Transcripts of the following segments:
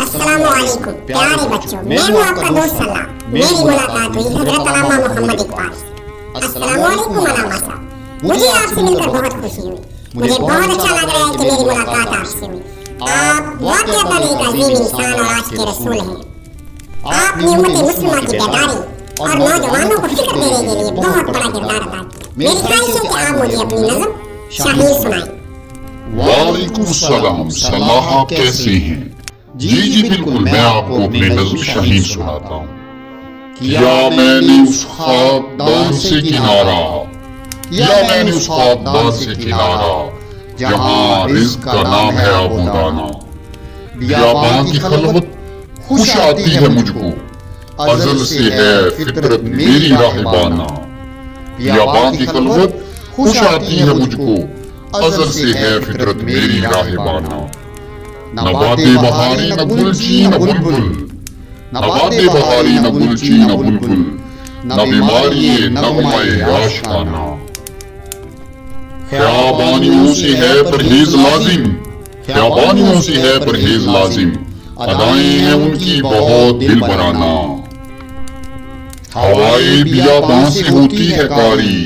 अस्सलाम वालेकुम प्यारे बच्चों, मैं हूँ आपका दोस्त सलाह। मेरी मुलाकात हुई हजरत अल्लामा मोहम्मद इकबाल से। अस्सलाम वालेकुम अल्लामा साहब, मुझे आपसे मिलकर बहुत खुशी हुई। मुझे बहुत अच्छा लग रहा है कि मेरी मुलाकात आपसे हुई। आप वाक़ईतन एक अजीम इंसान और आज के रसूल हैं। आपने उम्मत मुस्लिमा की बेदारी और नौजवानों को फिक्र देने के लिए बहुत बड़ा किरदार अदा किया। मेरी ख्वाहिश है कि आप मुझे अपनी नज़म शाहीन सुनाएं। वालेकुम सलाम सलाह, आप कैसे हैं? जी बिल्कुल, मैं आपको अपनी नज़्म शाहीन सुनाता हूँ। किया मैंने उस खाकदान से किनारा, किया मैंने उस खाकदान से किनारा, जहाँ रिज़्क़ का नाम है आबूदाना। बियाबान की खलवत खुश आती है मुझको, अज़ल से है फितरत मेरी राहिबाना। बियाबान की खलवत खुश आती है मुझको, अज़ल से है फितरत मेरी राहिबाना। न बातें बहारी न गुलची न बुलबुल, न बातें बहारी न गुलची न बुलबुल, न बीमारी नगमाए आशिकाना। ख्याबानियों से है परहेज लाजिम, ख्याबानियों से है परहेज लाजिम, अदाएं हैं उनकी बहुत दिल बराना। हवाए बियाबां से होती है कारी,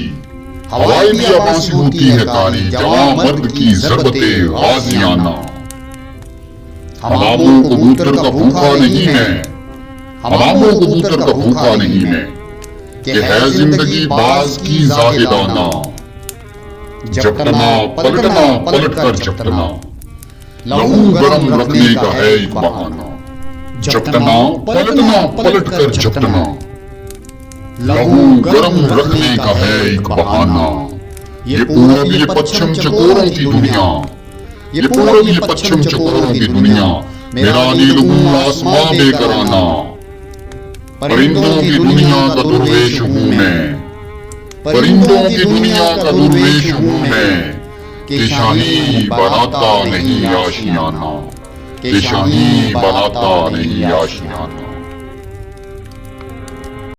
हवाए बियाबां से होती है कारी, जवां मर्द की ज़रबते गाज़ियाना। हमामों को कबूतर का भूखा नहीं मैं, हमामों को कबूतर का भूखा नहीं मैं, कि है जिंदगी बाज की जाहिदाना। झपटना पलटना पलट कर झपटना, लहू गरम रखने का है एक बहाना। झपटना पलटना पलट कर झपटना, लहू गरम रखने का है एक बहाना। ये पूरब ये पश्चिम चकोरों की दुनिया, ये पूरब ये पश्चिम चकोरों की दुनिया, मेरा नीलगू आसमां लेकर आना। परिंदों की दुनिया का दुर्वेश हूँ मैं, परिंदों की दुनिया का दुर्वेश हूँ मैं, कि शाही बनाता नहीं आशियाना, कि शाही बनाता नहीं आशियाना।